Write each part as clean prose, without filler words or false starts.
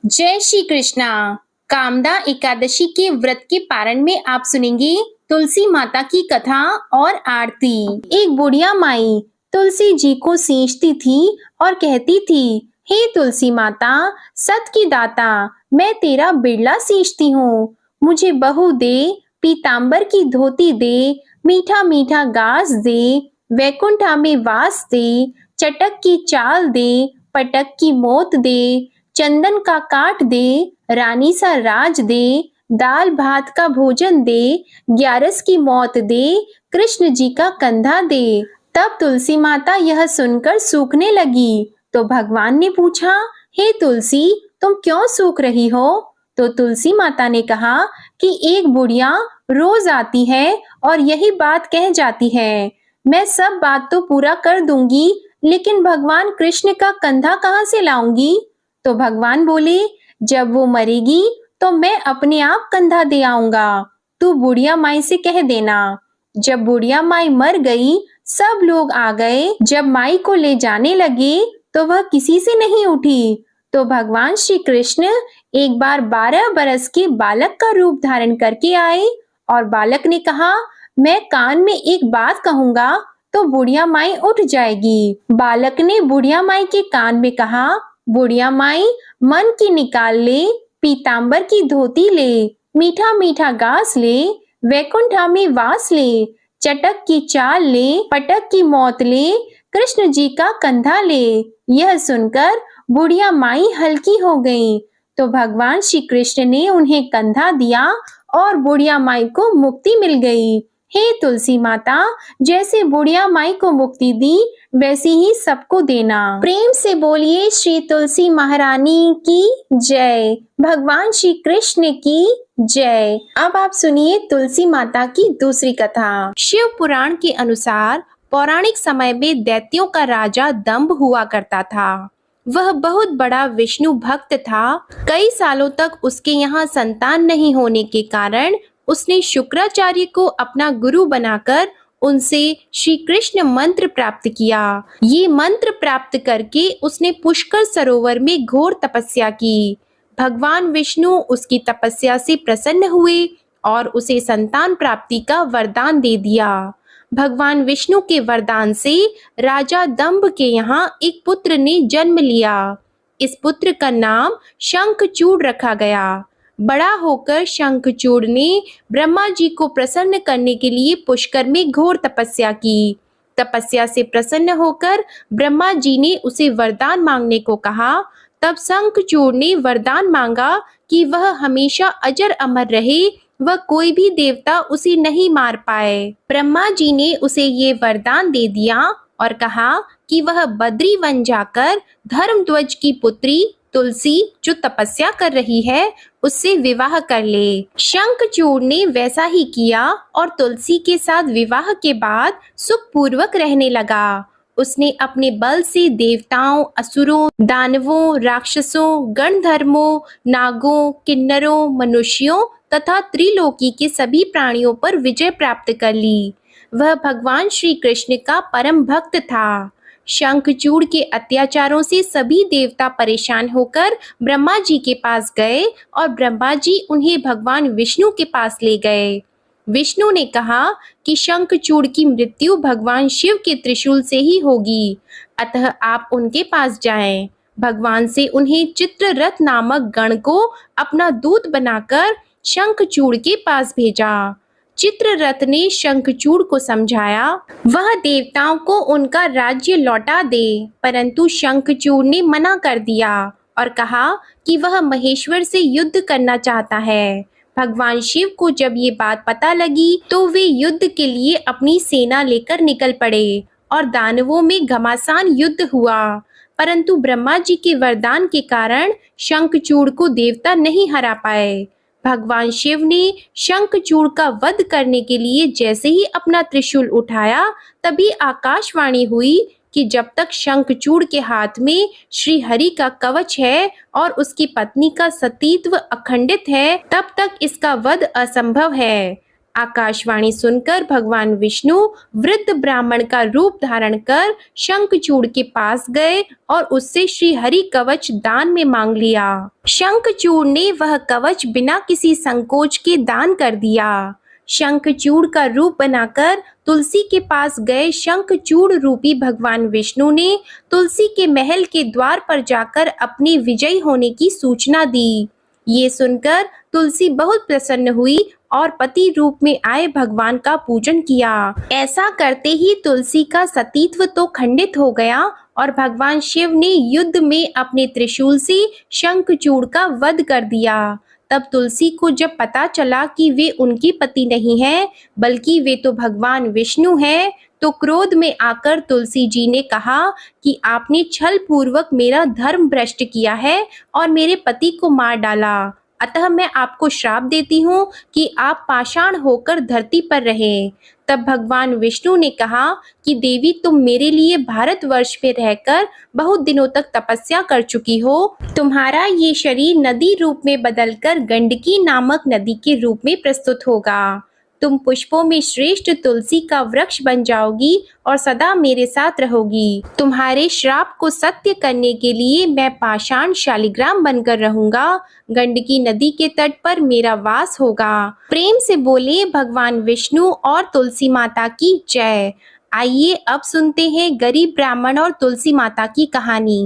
जय श्री कृष्णा। कामदा एकादशी के व्रत के पारण में आप सुनेंगे तुलसी माता की कथा और आरती। एक बुढ़िया माई तुलसी जी को सींचती थी और कहती थी, हे तुलसी माता, सत की दाता, मैं तेरा बिरला सींचती हूँ। मुझे बहू दे, पीतांबर की धोती दे, मीठा मीठा गास दे, वैकुंठा में वास दे, चटक की चाल दे, पटक की मोत दे, चंदन का काट दे, रानी सा राज दे, दाल भात का भोजन दे, ग्यारस की मौत दे, कृष्ण जी का कंधा दे। तब तुलसी माता यह सुनकर सूखने लगी। तो भगवान ने पूछा, हे तुलसी, तुम क्यों सूख रही हो? तो तुलसी माता ने कहा कि एक बुढ़िया रोज आती है और यही बात कह जाती है। मैं सब बात तो पूरा कर दूंगी, लेकिन भगवान कृष्ण का कंधा कहाँ से लाऊंगी? तो भगवान बोले, जब वो मरेगी तो मैं अपने आप कंधा दे आऊंगा। तू बुढ़िया माई से कह देना। जब बुढ़िया माई मर गई, सब लोग आ गए। जब माई को ले जाने लगे तो वह किसी से नहीं उठी। तो भगवान श्री कृष्ण एक बार 12 बरस के बालक का रूप धारण करके आए और बालक ने कहा, मैं कान में एक बात कहूंगा तो बुढ़िया माई उठ जाएगी। बालक ने बुढ़िया माई के कान में कहा, बुढ़िया माई, मन की निकाल ले, पीतांबर की धोती ले, मीठा मीठा गास ले, वैकुंठा में वास ले, चटक की चाल ले, पटक की मौत ले, कृष्ण जी का कंधा ले। यह सुनकर बुढ़िया माई हल्की हो गई। तो भगवान श्री कृष्ण ने उन्हें कंधा दिया और बुढ़िया माई को मुक्ति मिल गई। हे तुलसी माता, जैसे बुढ़िया माई को मुक्ति दी, वैसी ही सबको देना। प्रेम से बोलिए श्री तुलसी महारानी की जय, भगवान श्री कृष्ण की जय। अब आप सुनिए तुलसी माता की दूसरी कथा। शिव पुराण के अनुसार पौराणिक समय में दैत्यों का राजा दंभ हुआ करता था। वह बहुत बड़ा विष्णु भक्त था। कई सालों तक उसके यहाँ संतान नहीं होने के कारण उसने शुक्राचार्य को अपना गुरु बनाकर उनसे श्री कृष्ण मंत्र प्राप्त किया। ये मंत्र प्राप्त करके उसने पुष्कर सरोवर में घोर तपस्या की। भगवान विष्णु उसकी तपस्या से प्रसन्न हुए और उसे संतान प्राप्ति का वरदान दे दिया। भगवान विष्णु के वरदान से राजा दंभ के यहाँ एक पुत्र ने जन्म लिया। इस पुत्र का नाम शंखचूड़ रखा गया। बड़ा होकर शंखचूड़ ने ब्रह्मा जी को प्रसन्न करने के लिए पुष्कर में घोर तपस्या की। तपस्या से प्रसन्न होकर ब्रह्मा जी ने उसे वरदान मांगने को कहा। तब शंखचूड़ ने वरदान मांगा कि वह हमेशा अजर अमर रहे, वह कोई भी देवता उसे नहीं मार पाए। ब्रह्मा जी ने उसे ये वरदान दे दिया और कहा कि वह बद्री वन जाकर धर्मध्वज की पुत्री तुलसी, जो तपस्या कर रही है, उससे विवाह कर ले। शंखचूड़ ने वैसा ही किया और तुलसी के साथ विवाह के बाद सुखपूर्वक रहने लगा। उसने अपने बल से देवताओं, असुरों, दानवों, राक्षसों, गणधर्मों, नागों, किन्नरों, मनुष्यों तथा त्रिलोकी के सभी प्राणियों पर विजय प्राप्त कर ली। वह भगवान श्री कृष्ण का परम भक्त था। शंखचूड़ के अत्याचारों से सभी देवता परेशान होकर ब्रह्मा जी के पास गए और ब्रह्मा जी उन्हें भगवान विष्णु के पास ले गए। विष्णु ने कहा कि शंखचूड़ की मृत्यु भगवान शिव के त्रिशूल से ही होगी, अतः आप उनके पास जाएं। भगवान से उन्हें चित्ररथ नामक गण को अपना दूत बनाकर शंखचूड़ के पास भेजा। चित्ररथ ने शंखचूड़ को समझाया वह देवताओं को उनका राज्य लौटा दे, परंतु शंखचूड़ ने मना कर दिया और कहा कि वह महेश्वर से युद्ध करना चाहता है। भगवान शिव को जब ये बात पता लगी तो वे युद्ध के लिए अपनी सेना लेकर निकल पड़े और दानवों में घमासान युद्ध हुआ, परंतु ब्रह्मा जी के वरदान के कारण शंखचूड़ को देवता नहीं हरा पाए। भगवान शिव ने शंखचूड़ का वध करने के लिए जैसे ही अपना त्रिशूल उठाया, तभी आकाशवाणी हुई कि जब तक शंखचूड़ के हाथ में श्री हरि का कवच है और उसकी पत्नी का सतीत्व अखंडित है, तब तक इसका वध असंभव है। आकाशवाणी सुनकर भगवान विष्णु वृद्ध ब्राह्मण का रूप धारण कर शंखचूड़ के पास गए और उससे श्री हरि कवच दान में मांग लिया। शंखचूड़ ने वह कवच बिना किसी संकोच के दान कर दिया। शंखचूड़ का रूप बनाकर तुलसी के पास गए शंखचूड़ रूपी भगवान विष्णु ने तुलसी के महल के द्वार पर जाकर अपने विजयी होने की सूचना दी। ये सुनकर तुलसी बहुत प्रसन्न हुई और पति रूप में आए भगवान का पूजन किया। ऐसा करते ही तुलसी का सतीत्व तो खंडित हो गया और भगवान शिव ने युद्ध में अपने त्रिशूल से शंखचूड़ का वध कर दिया। तब तुलसी को जब पता चला कि वे उनकी पति नहीं है बल्कि वे तो भगवान विष्णु हैं, तो क्रोध में आकर तुलसी जी ने कहा कि आपने छल पूर्वक मेरा धर्म भ्रष्ट किया है और मेरे पति को मार डाला। अतः मैं आपको श्राप देती हूँ कि आप पाषाण होकर धरती पर रहें। तब भगवान विष्णु ने कहा कि देवी, तुम मेरे लिए भारतवर्ष में रहकर बहुत दिनों तक तपस्या कर चुकी हो। तुम्हारा ये शरीर नदी रूप में बदलकर गंडकी नामक नदी के रूप में प्रस्तुत होगा। तुम पुष्पों में श्रेष्ठ तुलसी का वृक्ष बन जाओगी और सदा मेरे साथ रहोगी। तुम्हारे श्राप को सत्य करने के लिए मैं पाषाण शालिग्राम बनकर रहूंगा। गंडकी नदी के तट पर मेरा वास होगा। प्रेम से बोले भगवान विष्णु और तुलसी माता की जय। आइए अब सुनते हैं गरीब ब्राह्मण और तुलसी माता की कहानी।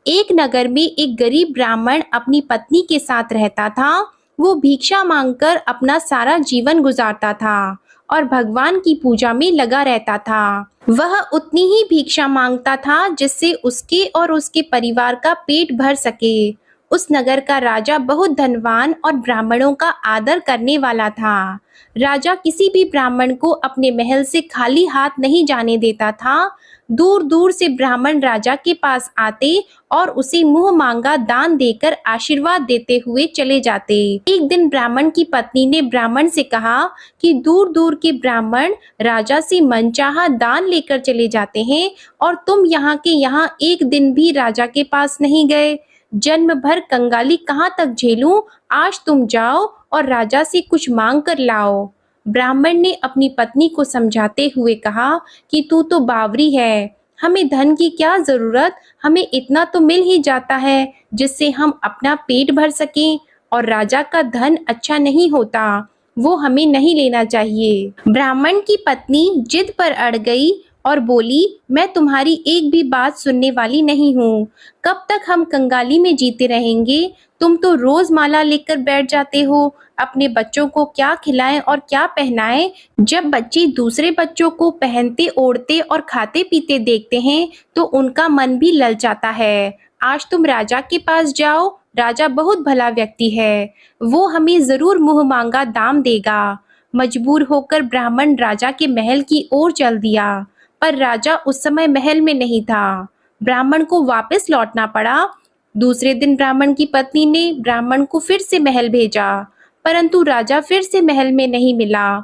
एक नगर में एक गरीब ब्राह्मण अपनी पत्नी के साथ रहता था। वो भिक्षा मांगकर अपना सारा जीवन गुजारता था और भगवान की पूजा में लगा रहता था। वह उतनी ही भिक्षा मांगता था जिससे उसके और उसके परिवार का पेट भर सके। उस नगर का राजा बहुत धनवान और ब्राह्मणों का आदर करने वाला था। राजा किसी भी ब्राह्मण को अपने महल से खाली हाथ नहीं जाने देता था। दूर दूर से ब्राह्मण राजा के पास आते और उसे मुंह मांगा दान देकर आशीर्वाद देते हुए चले जाते। एक दिन ब्राह्मण की पत्नी ने ब्राह्मण से कहा कि दूर दूर के ब्राह्मण राजा से मनचाहा दान लेकर चले जाते हैं और तुम यहाँ के यहाँ एक दिन भी राजा के पास नहीं गए। जन्म भर कंगाली कहाँ तक झेलूं? आज तुम जाओ और राजा से कुछ मांग कर लाओ। ब्राह्मण ने अपनी पत्नी को समझाते हुए कहा कि तू तो बावरी है, हमें धन की क्या जरूरत, हमें इतना तो मिल ही जाता है जिससे हम अपना पेट भर सकें, और राजा का धन अच्छा नहीं होता, वो हमें नहीं लेना चाहिए। ब्राह्मण की पत्नी जिद पर अड़ गई और बोली, मैं तुम्हारी एक भी बात सुनने वाली नहीं हूँ। कब तक हम कंगाली में जीते रहेंगे? तुम तो रोज माला लेकर बैठ जाते हो। अपने बच्चों को क्या खिलाएं और क्या पहनाएं? जब बच्चे दूसरे बच्चों को पहनते ओढ़ते और खाते पीते देखते हैं तो उनका मन भी ललचाता है। आज तुम राजा के पास जाओ, राजा बहुत भला व्यक्ति है, वो हमें जरूर मुंह मांगा दाम देगा। मजबूर होकर ब्राह्मण राजा के महल की ओर चल दिया, पर राजा उस समय महल में नहीं था। ब्राह्मण को वापस लौटना पड़ा। दूसरे दिन ब्राह्मण की पत्नी ने ब्राह्मण को फिर से महल भेजा, परंतु राजा फिर से महल में नहीं मिला।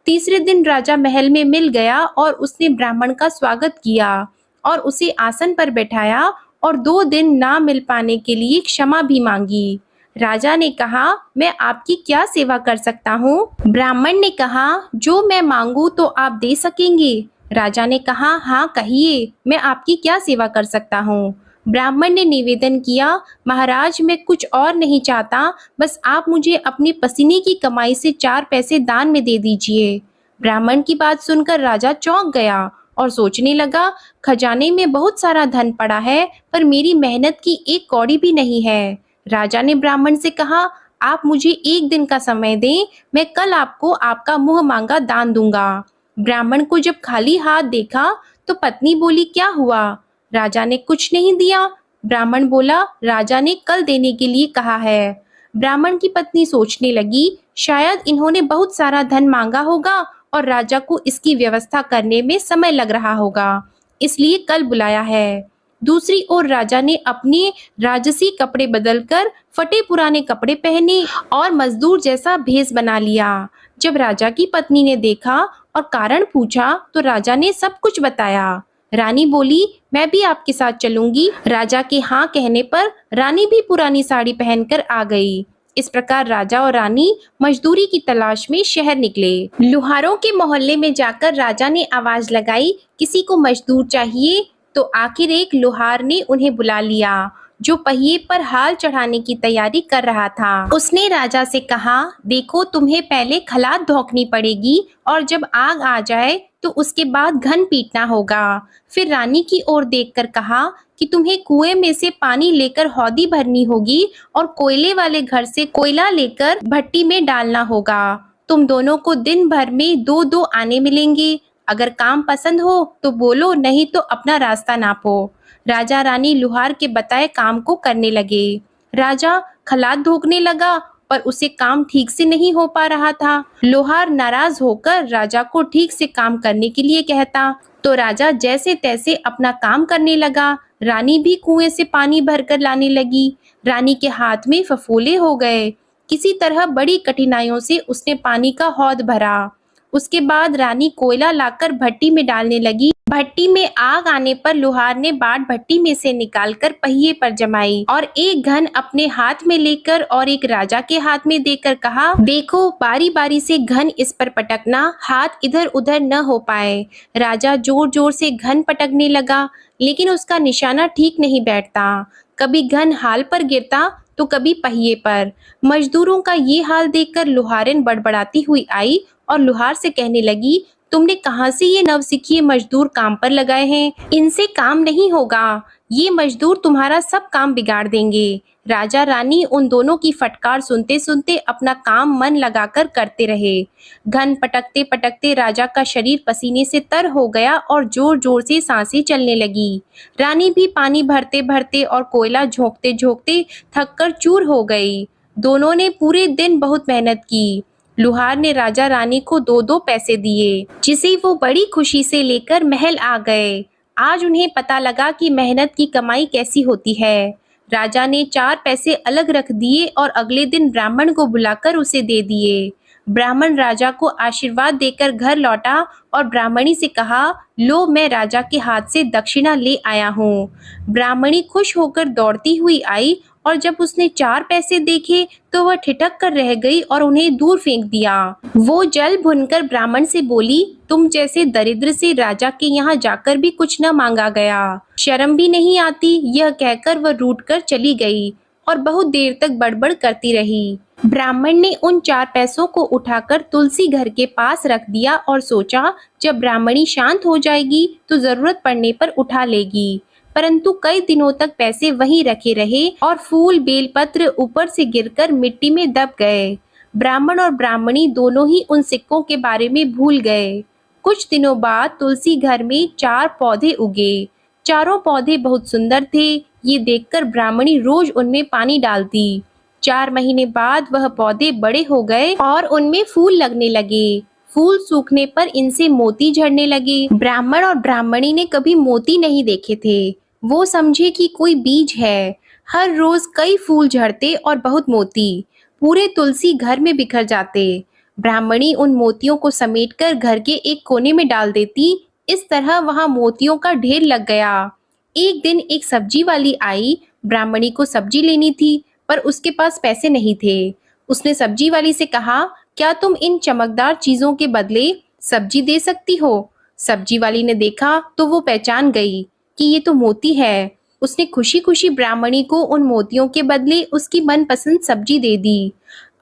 तीसरे दिन राजा महल में मिल गया और उसने ब्राह्मण का स्वागत किया और उसे आसन पर बैठाया और 2 दिन ना मिल पाने के लिए क्षमा भी मांगी। राजा ने कहा, मैं आपकी क्या सेवा कर सकता हूँ? ब्राह्मण ने कहा, जो मैं मांगू तो आप दे सकेंगे? राजा ने कहा, हाँ कहिए, मैं आपकी क्या सेवा कर सकता हूँ? ब्राह्मण ने निवेदन किया, महाराज मैं कुछ और नहीं चाहता, बस आप मुझे अपने पसीने की कमाई से 4 पैसे दान में दे दीजिए। ब्राह्मण की बात सुनकर राजा चौंक गया और सोचने लगा, खजाने में बहुत सारा धन पड़ा है पर मेरी मेहनत की एक कौड़ी भी नहीं है। राजा ने ब्राह्मण से कहा, आप मुझे 1 दिन का समय दें, मैं कल आपको आपका मुंह मांगा दान दूंगा। ब्राह्मण को जब खाली हाथ देखा तो पत्नी बोली, क्या हुआ? राजा ने कुछ नहीं दिया। ब्राह्मण बोला, राजा ने कल देने के लिए कहा है। ब्राह्मण की पत्नी सोचने लगी, शायद इन्होंने बहुत सारा धन मांगा होगा और राजा को इसकी व्यवस्था करने में समय लग रहा होगा, इसलिए कल बुलाया है। दूसरी ओर राजा ने अपने राजसी कपड़े बदलकर फटे पुराने कपड़े पहने और मजदूर जैसा भेष बना लिया। जब राजा की पत्नी ने देखा और कारण पूछा तो राजा ने सब कुछ बताया। रानी बोली, मैं भी आपके साथ चलूंगी। राजा के हाँ कहने पर रानी भी पुरानी साड़ी पहनकर आ गई। इस प्रकार राजा और रानी मजदूरी की तलाश में शहर निकले। लुहारों के मोहल्ले में जाकर राजा ने आवाज लगाई, किसी को मजदूर चाहिए? तो आखिर एक लुहार ने उन्हें बुला लिया, जो पहिए पर हाल चढ़ाने की तैयारी कर रहा था। उसने राजा से कहा, देखो तुम्हें पहले खलात धोखनी पड़ेगी और जब आग आ जाए तो उसके बाद घन पीटना होगा। फिर रानी की ओर देखकर कहा कि तुम्हें कुएं में से पानी लेकर हौदी भरनी होगी और कोयले वाले घर से कोयला लेकर भट्टी में डालना होगा। तुम दोनों को दिन भर में 2-2 आने मिलेंगे। अगर काम पसंद हो तो बोलो, नहीं तो अपना रास्ता नापो। राजा रानी लुहार के बताए काम को करने लगे। राजा खलात धोखने लगा पर उसे काम ठीक से नहीं हो पा रहा था। लोहार नाराज होकर राजा को ठीक से काम करने के लिए कहता, तो राजा जैसे तैसे अपना काम करने लगा। रानी भी कुएं से पानी भरकर लाने लगी। रानी के हाथ में फफोले हो गए। किसी तरह बड़ी कठिनाइयों से उसने पानी का हौद भरा। उसके बाद रानी कोयला लाकर भट्टी में डालने लगी। भट्टी में आग आने पर लुहार ने बाट भट्टी में से निकालकर पहिए पर जमाई और एक घन अपने हाथ में लेकर और एक राजा के हाथ में देकर कहा, देखो बारी बारी से घन इस पर पटकना, हाथ इधर उधर न हो पाए। राजा जोर जोर से घन पटकने लगा, लेकिन उसका निशाना ठीक नहीं बैठता। कभी घन हाल पर गिरता तो कभी पहिए पर। मजदूरों का ये हाल देखकर लुहारिन बड़बड़ाती हुई आई और लुहार से कहने लगी, तुमने कहाँ से ये नवसिखिए मजदूर काम पर लगाए हैं? इनसे काम नहीं होगा, ये मजदूर तुम्हारा सब काम बिगाड़ देंगे। राजा रानी उन दोनों की फटकार सुनते सुनते अपना काम मन लगाकर करते रहे। घन पटकते पटकते राजा का शरीर पसीने से तर हो गया और जोर जोर से सांसें चलने लगी। रानी भी पानी भरते भरते और कोयला झोंकते झोंकते थककर चूर हो गई। दोनों ने पूरे दिन बहुत मेहनत की। लुहार ने राजा रानी को 2-2 पैसे दिए, जिसे वो बड़ी खुशी से लेकर महल आ गए। आज उन्हें पता लगा कि मेहनत की कमाई कैसी होती है। राजा ने 4 पैसे अलग रख दिए और अगले दिन ब्राह्मण को बुलाकर उसे दे दिए। ब्राह्मण राजा को आशीर्वाद देकर घर लौटा और ब्राह्मणी से कहा, लो मैं राजा के हाथ से दक्षिणा ले आया हूँ। ब्राह्मणी खुश होकर दौड़ती हुई आई और जब उसने 4 पैसे देखे तो वह ठिठक कर रह गई और उन्हें दूर फेंक दिया। वो जल भुनकर ब्राह्मण से बोली, तुम जैसे दरिद्र से राजा के यहाँ जाकर भी कुछ न मांगा गया, शर्म भी नहीं आती। यह कहकर वह रूठ कर चली गई और बहुत देर तक बड़बड़ करती रही। ब्राह्मण ने उन 4 पैसों को उठाकर तुलसी घर के पास रख दिया और सोचा, जब ब्राह्मणी शांत हो जाएगी तो जरूरत पड़ने पर उठा लेगी। परंतु कई दिनों तक पैसे वहीं रखे रहे और फूल बेलपत्र ऊपर से गिरकर मिट्टी में दब गए। ब्राह्मण और ब्राह्मणी दोनों ही उन सिक्कों के बारे में भूल गए। कुछ दिनों बाद तुलसी घर में 4 पौधे उगे। चारों पौधे बहुत सुंदर थे। ये देखकर ब्राह्मणी रोज उनमें पानी डालती। 4 महीने बाद वह पौधे बड़े हो गए और उनमें फूल लगने लगे। फूल सूखने पर इनसे मोती झड़ने लगे। ब्राह्मण और ब्राह्मणी ने कभी मोती नहीं देखे थे। वो समझे कि कोई बीज है। हर रोज कई फूल झड़ते और बहुत मोती पूरे तुलसी घर में बिखर जाते। ब्राह्मणी उन मोतियों को समेटकर घर के एक कोने में डाल देती। इस तरह वहां मोतियों का ढेर लग गया। एक दिन एक सब्जी वाली आई। ब्राह्मणी को सब्जी लेनी थी पर उसके पास पैसे नहीं थे। उसने सब्जी वाली से कहा, क्या तुम इन चमकदार चीजों के बदले सब्जी दे सकती हो? सब्जी वाली ने देखा तो वो पहचान गई कि ये तो मोती है। उसने खुशी खुशी ब्राह्मणी को उन मोतियों के बदले उसकी मनपसंद सब्जी दे दी।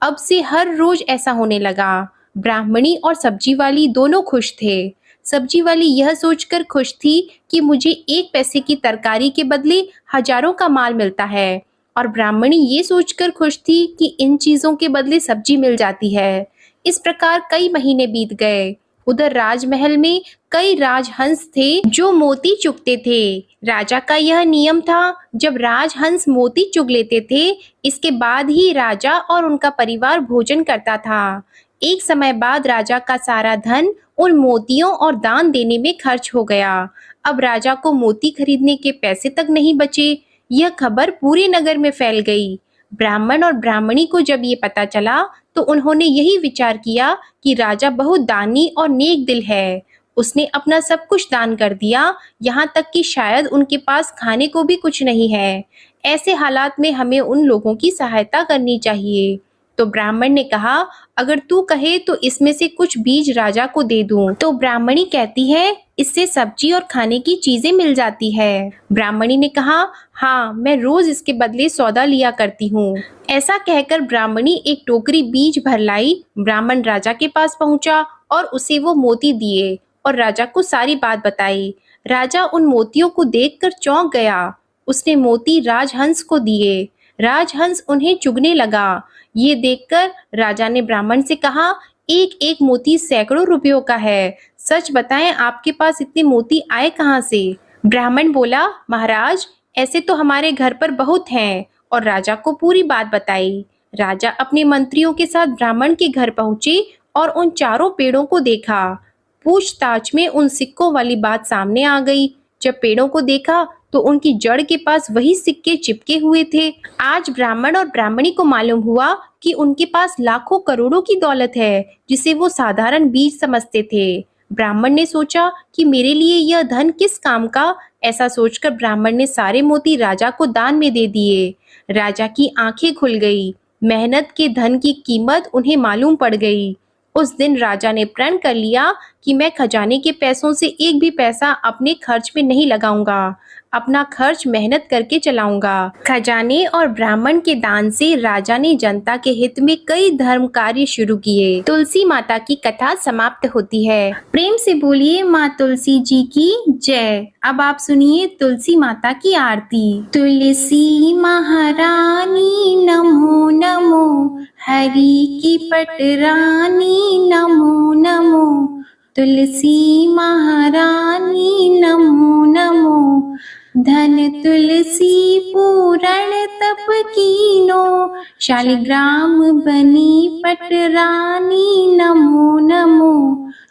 अब से हर रोज ऐसा होने लगा। ब्राह्मणी और सब्जी वाली दोनों खुश थे। सब्जी वाली यह सोचकर खुश थी कि मुझे 1 पैसे की तरकारी के बदले हजारों का माल मिलता है, और ब्राह्मणी ये सोचकर खुश थी कि इन चीजों के बदले सब्जी मिल जाती है। इस प्रकार कई महीने बीत गए। उधर राजमहल में कई राजहंस थे जो मोती चुगते थे। राजा का यह नियम था, जब राजहंस मोती चुग लेते थे, इसके बाद ही राजा और उनका परिवार भोजन करता था। एक समय बाद राजा का सारा धन उन मोतियों और दान देने में खर्च हो गया। अब राजा को मोती खरीदने के पैसे तक नहीं बचे। यह खबर पूरे नगर में फैल गई। ब्राह्मण और ब्राह्मणी को जब ये पता चला तो उन्होंने यही विचार किया कि राजा बहुत दानी और नेक दिल है। उसने अपना सब कुछ दान कर दिया, यहाँ तक कि शायद उनके पास खाने को भी कुछ नहीं है। ऐसे हालात में हमें उन लोगों की सहायता करनी चाहिए। तो ब्राह्मण ने कहा, अगर तू कहे तो इसमें से कुछ बीज राजा को दे दूं। तो ब्राह्मणी कहती है, इससे सब्जी और खाने की चीजें मिल जाती है। ब्राह्मणी ने कहा, हाँ, मैं रोज इसके बदले सौदा लिया करती हूँ। ऐसा कहकर ब्राह्मणी एक टोकरी बीज भर लाई। ब्राह्मण राजा के पास पहुंचा और उसे वो मोती दिए और राजा को सारी बात बताई। राजा उन मोतियों को देखकर चौंक गया। उसने मोती राजहंस को दिए। राजहंस उन्हें चुगने लगा। ये देखकर राजा ने ब्राह्मण से कहा, एक एक मोती सैकड़ों रुपयों का है। सच बताएं, आपके पास इतने मोती आए कहाँ से? ब्राह्मण बोला, महाराज, ऐसे तो हमारे घर पर बहुत हैं। और राजा को पूरी बात बताई। राजा अपने मंत्रियों के साथ ब्राह्मण के घर पहुंचे और उन चारों पेड़ों को देखा। पूछताछ में उन सिक्कों वाली बात सामने आ गई। जब पेड़ों को देखा तो उनकी जड़ के पास वही सिक्के चिपके हुए थे। आज ब्राह्मण और ब्राह्मणी को मालूम हुआ कि उनके पास लाखों करोड़ों की दौलत है, जिसे वो साधारण बीज समझते थे। ब्राह्मण ने सोचा कि मेरे लिए यह धन किस काम का। ऐसा सोचकर ब्राह्मण ने सारे मोती राजा को दान में दे दिए। राजा की आंखें खुल गई। मेहनत के धन की कीमत उन्हें मालूम पड़ गई। उस दिन राजा ने प्रण कर लिया कि मैं खजाने के पैसों से एक भी पैसा अपने खर्च में नहीं लगाऊंगा। अपना खर्च मेहनत करके चलाऊंगा। खजाने और ब्राह्मण के दान से राजा ने जनता के हित में कई धर्म कार्य शुरू किए। तुलसी माता की कथा समाप्त होती है। प्रेम से बोलिए माँ तुलसी जी की जय। अब आप सुनिए तुलसी माता की आरती। तुलसी महारानी नमो नमो, हरि की पटरानी नमो नमो। तुलसी महारानी नमो नमो, धन तुलसी पूरण तप कीनो, शालिग्राम बनी पटरानी नमो नमो।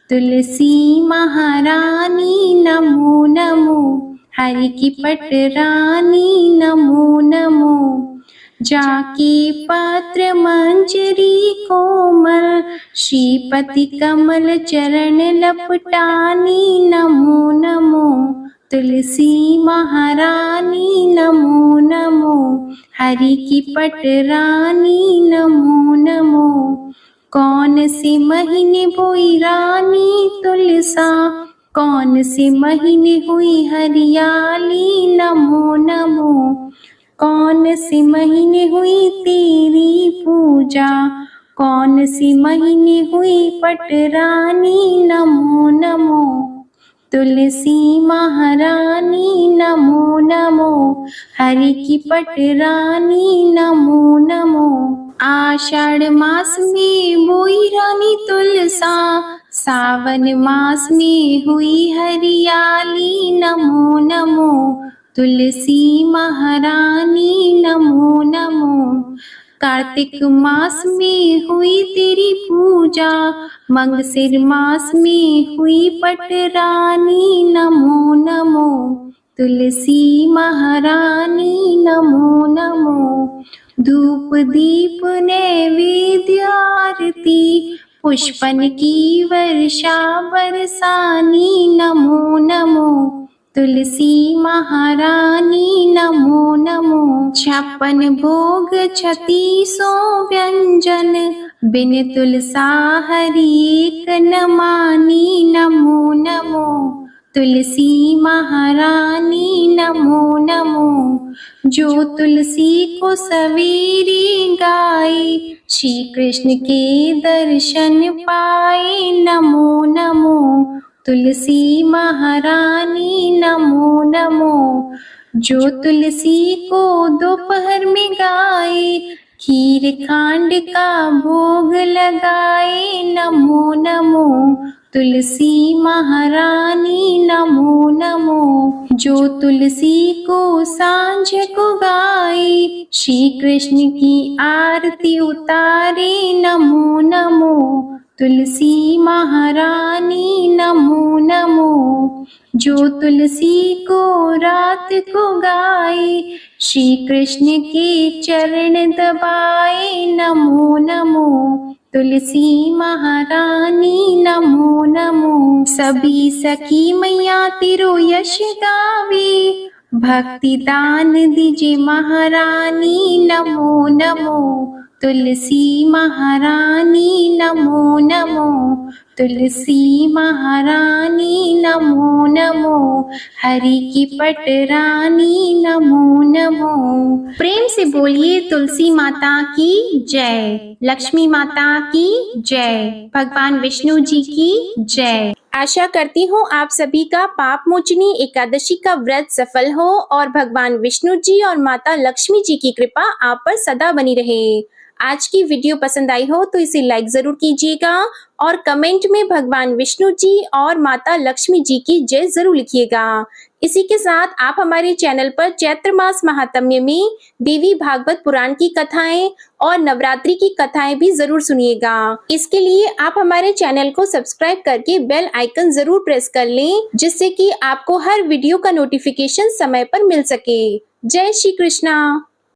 तुलसी महारानी नमो नमो, हरि की पटरानी नमो नमो। जाके पत्र मंजरी कोमल, श्रीपति कमल चरण लपटानी नमो नमो। तुलसी महारानी नमो नमो, हरि की पटरानी नमो नमो। कौन से महीने बोई रानी तुलसा, कौन से महीने हुई हरियाली नमो नमो। कौन से महीने हुई तेरी पूजा, कौन से महीने हुई पटरानी नमो नमो। तुलसी महारानी नमो नमो, हरि की पटरानी नमो नमो। आषाढ़ मास में बोई रानी तुलसा, सावन मास में हुई हरियाली नमो नमो। तुलसी महारानी नमो नमो। कार्तिक मास में हुई तेरी पूजा, मंगसिर मास में हुई पटरानी नमो नमो। तुलसी महारानी नमो नमो। धूप दीप नैवेद्य आरती, पुष्पन की वर्षा बरसानी नमो नमो। तुलसी महारानी नमो नमो। 56 भोग 3600 व्यंजन, बिन तुलसा हरि एक न मानी नमो नमो। तुलसी महारानी नमो नमो। जो तुलसी को सवेरे गाए, श्री कृष्ण के दर्शन पाए नमो नमो। तुलसी महारानी नमो नमो। जो तुलसी को दोपहर में गाए, खीर खांड का भोग लगाए नमो नमो। तुलसी महारानी नमो नमो। जो तुलसी को सांझ को गाए, श्री कृष्ण की आरती उतारे नमो नमो। तुलसी महारानी नमो नमो। जो तुलसी को रात को गाए, श्री कृष्ण के चरण दबाए नमो नमो। तुलसी महारानी नमो नमो। सभी सखी मैया तेरो यश गावे, भक्ति दान दीजिए महारानी नमो नमो। तुलसी महारानी नमो नमो, तुलसी महारानी नमो नमो, हरि की पटरानी नमो नमो। प्रेम से बोलिए तुलसी माता की जय, लक्ष्मी माता की जय, भगवान विष्णु जी की जय। आशा करती हूँ आप सभी का पाप मोचनी एकादशी का व्रत सफल हो और भगवान विष्णु जी और माता लक्ष्मी जी की कृपा आप पर सदा बनी रहे। आज की वीडियो पसंद आई हो तो इसे लाइक जरूर कीजिएगा और कमेंट में भगवान विष्णु जी और माता लक्ष्मी जी की जय जरूर लिखिएगा। इसी के साथ आप हमारे चैनल पर चैत्र मास महात्म्य में देवी भागवत पुराण की कथाएं और नवरात्रि की कथाएं भी जरूर सुनिएगा। इसके लिए आप हमारे चैनल को सब्सक्राइब करके बेल आइकन जरूर प्रेस कर लें, जिससे कि आपको हर वीडियो का नोटिफिकेशन समय पर मिल सके। जय श्री कृष्णा।